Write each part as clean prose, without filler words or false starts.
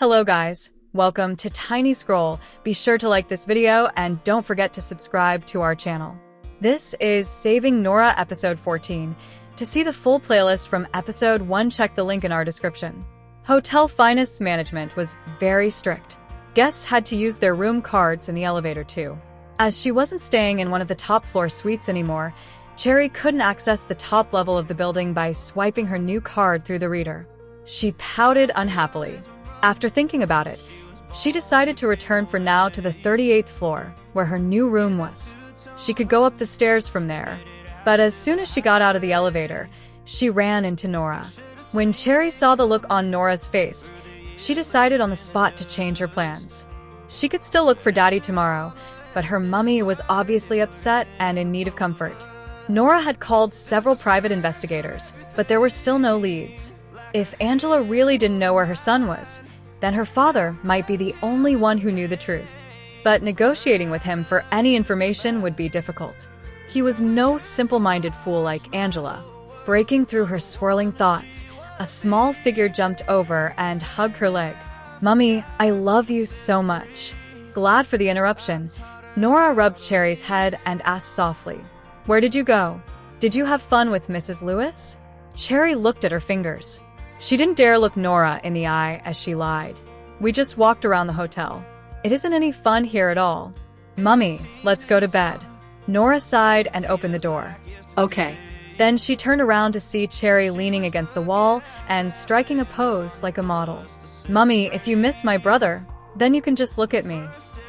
Hello guys, welcome to Tiny Scroll. Be sure to like this video and don't forget to subscribe to our channel. This is Saving Nora episode 14. To see the full playlist from episode 1, check the link in our description. Hotel Finest's management was very strict. Guests had to use their room cards in the elevator too. As she wasn't staying in one of the top floor suites anymore, Cherry couldn't access the top level of the building by swiping her new card through the reader. She pouted unhappily. After thinking about it, she decided to return for now to the 38th floor, where her new room was. She could go up the stairs from there, but as soon as she got out of the elevator, she ran into Nora. When Cherry saw the look on Nora's face, she decided on the spot to change her plans. She could still look for Daddy tomorrow, but her mummy was obviously upset and in need of comfort. Nora had called several private investigators, but there were still no leads. If Angela really didn't know where her son was, then her father might be the only one who knew the truth. But negotiating with him for any information would be difficult. He was no simple-minded fool like Angela. Breaking through her swirling thoughts, a small figure jumped over and hugged her leg. "Mummy, I love you so much." Glad for the interruption, Nora rubbed Cherry's head and asked softly, "Where did you go? Did you have fun with Mrs. Lewis?" Cherry looked at her fingers. She didn't dare look Nora in the eye as she lied. "We just walked around the hotel. It isn't any fun here at all." "Mummy, let's go to bed." Nora sighed and opened the door. "Okay." Then she turned around to see Cherry leaning against the wall and striking a pose like a model. "Mummy, if you miss my brother, then you can just look at me.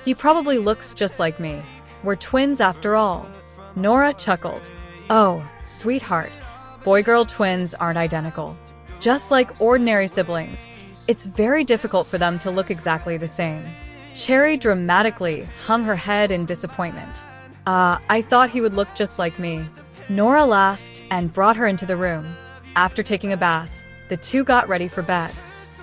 He probably looks just like me. We're twins after all." Nora chuckled. "Oh, sweetheart, boy-girl twins aren't identical. Just like ordinary siblings, it's very difficult for them to look exactly the same." Cherry dramatically hung her head in disappointment. I thought he would look just like me." Nora laughed and brought her into the room. After taking a bath, the two got ready for bed.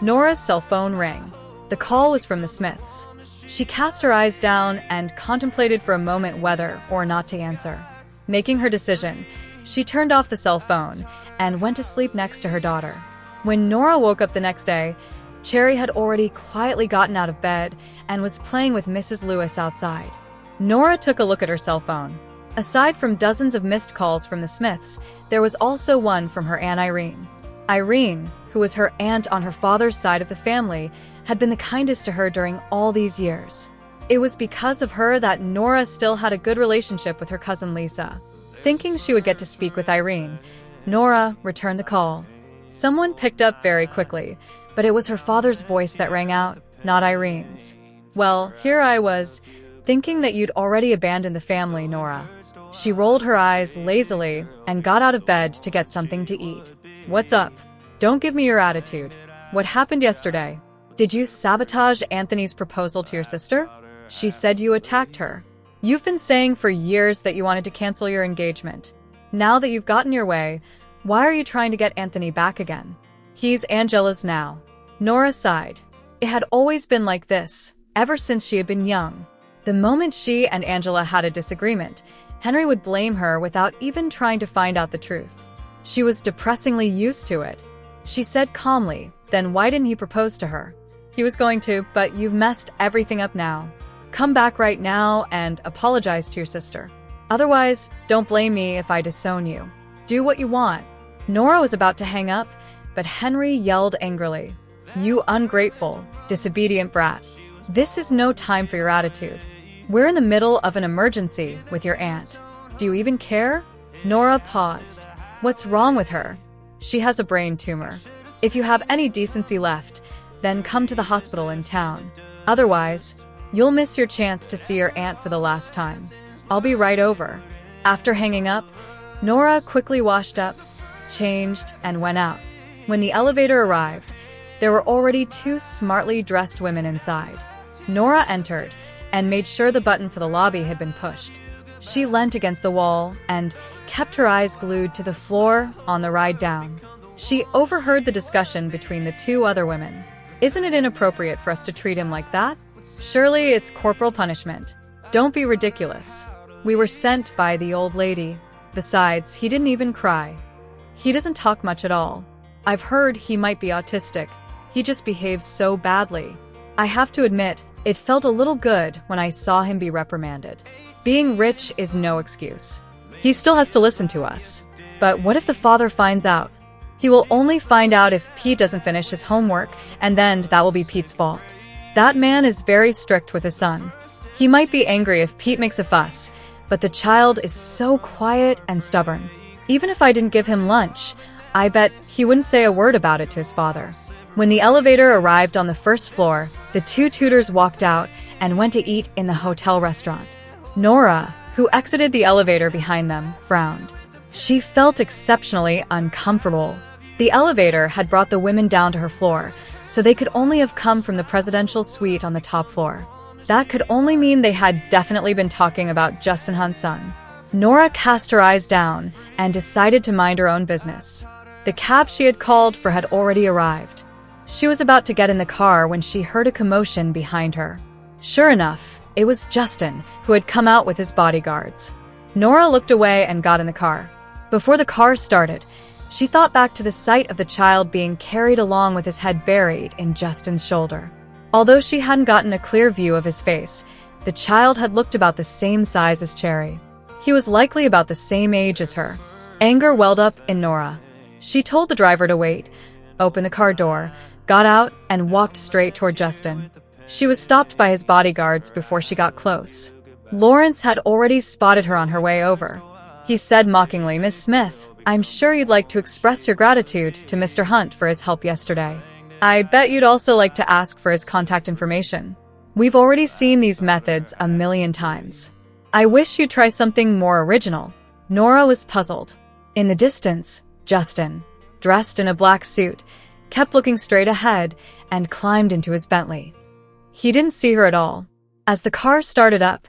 Nora's cell phone rang. The call was from the Smiths. She cast her eyes down and contemplated for a moment whether or not to answer. Making her decision, she turned off the cell phone and went to sleep next to her daughter. When Nora woke up the next day, Cherry had already quietly gotten out of bed and was playing with Mrs. Lewis outside. Nora took a look at her cell phone. Aside from dozens of missed calls from the Smiths, there was also one from her Aunt Irene. Irene, who was her aunt on her father's side of the family, had been the kindest to her during all these years. It was because of her that Nora still had a good relationship with her cousin Lisa. Thinking she would get to speak with Irene, Nora returned the call. Someone picked up very quickly, but it was her father's voice that rang out, not Irene's. "Well, here I was, thinking that you'd already abandoned the family, Nora." She rolled her eyes lazily and got out of bed to get something to eat. "What's up? Don't give me your attitude. What happened yesterday? Did you sabotage Anthony's proposal to your sister? She said you attacked her. You've been saying for years that you wanted to cancel your engagement. Now that you've gotten your way, why are you trying to get Anthony back again? He's Angela's now." Nora sighed. It had always been like this, ever since she had been young. The moment she and Angela had a disagreement, Henry would blame her without even trying to find out the truth. She was depressingly used to it. She said calmly, "Then why didn't he propose to her?" "He was going to, but you've messed everything up now. Come back right now and apologize to your sister. Otherwise, don't blame me if I disown you. Do what you want." Nora was about to hang up, but Henry yelled angrily, "You ungrateful, disobedient brat. This is no time for your attitude. We're in the middle of an emergency with your aunt. Do you even care?" Nora paused. "What's wrong with her? She has a brain tumor. If you have any decency left, then come to the hospital in town. Otherwise, you'll miss your chance to see your aunt for the last time. I'll be right over." After hanging up, Nora quickly washed up, changed, and went out. When the elevator arrived, there were already two smartly dressed women inside. Nora entered and made sure the button for the lobby had been pushed. She leant against the wall and kept her eyes glued to the floor on the ride down. She overheard the discussion between the two other women. "Isn't it inappropriate for us to treat him like that? Surely it's corporal punishment. Don't be ridiculous. We were sent by the old lady. Besides, he didn't even cry. He doesn't talk much at all. I've heard he might be autistic." He just behaves so badly. I have to admit, it felt a little good when I saw him be reprimanded. Being rich is no excuse. He still has to listen to us. But what if the father finds out? He will only find out if Pete doesn't finish his homework, and then that will be Pete's fault. That man is very strict with his son. He might be angry if Pete makes a fuss, but the child is so quiet and stubborn. Even if I didn't give him lunch, I bet he wouldn't say a word about it to his father. When the elevator arrived on the first floor, the two tutors walked out and went to eat in the hotel restaurant. Nora, who exited the elevator behind them, frowned. She felt exceptionally uncomfortable. The elevator had brought the women down to her floor, so they could only have come from the presidential suite on the top floor. That could only mean they had definitely been talking about Justin Hunt's son. Nora cast her eyes down and decided to mind her own business. The cab she had called for had already arrived. She was about to get in the car when she heard a commotion behind her. Sure enough, it was Justin, who had come out with his bodyguards. Nora looked away and got in the car. Before the car started, she thought back to the sight of the child being carried along with his head buried in Justin's shoulder. Although she hadn't gotten a clear view of his face, the child had looked about the same size as Cherry. He was likely about the same age as her. Anger welled up in Nora. She told the driver to wait, opened the car door, got out, and walked straight toward Justin. She was stopped by his bodyguards before she got close. Lawrence had already spotted her on her way over. He said mockingly, "Miss Smith, I'm sure you'd like to express your gratitude to Mr. Hunt for his help yesterday. I bet you'd also like to ask for his contact information. We've already seen these methods a million times. I wish you'd try something more original." Nora was puzzled. In the distance, Justin, dressed in a black suit, kept looking straight ahead and climbed into his Bentley. He didn't see her at all. As the car started up,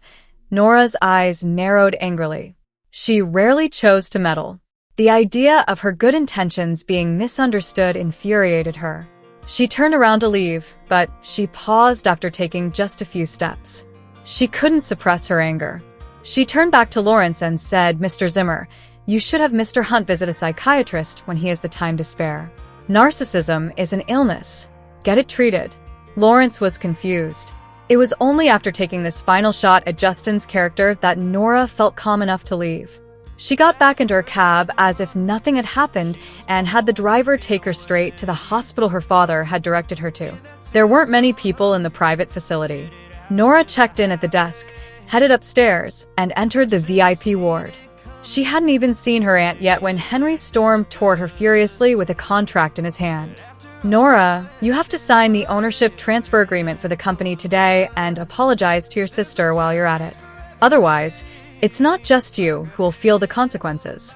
Nora's eyes narrowed angrily. She rarely chose to meddle. The idea of her good intentions being misunderstood infuriated her. She turned around to leave, but she paused after taking just a few steps. She couldn't suppress her anger. She turned back to Lawrence and said, "Mr. Zimmer, you should have Mr. Hunt visit a psychiatrist when he has the time to spare. Narcissism is an illness. Get it treated." Lawrence was confused. It was only after taking this final shot at Justin's character that Nora felt calm enough to leave. She got back into her cab as if nothing had happened and had the driver take her straight to the hospital her father had directed her to. There weren't many people in the private facility. Nora checked in at the desk, headed upstairs, and entered the VIP ward. She hadn't even seen her aunt yet when Henry stormed toward her furiously with a contract in his hand. "Nora, you have to sign the ownership transfer agreement for the company today and apologize to your sister while you're at it. Otherwise, it's not just you who will feel the consequences."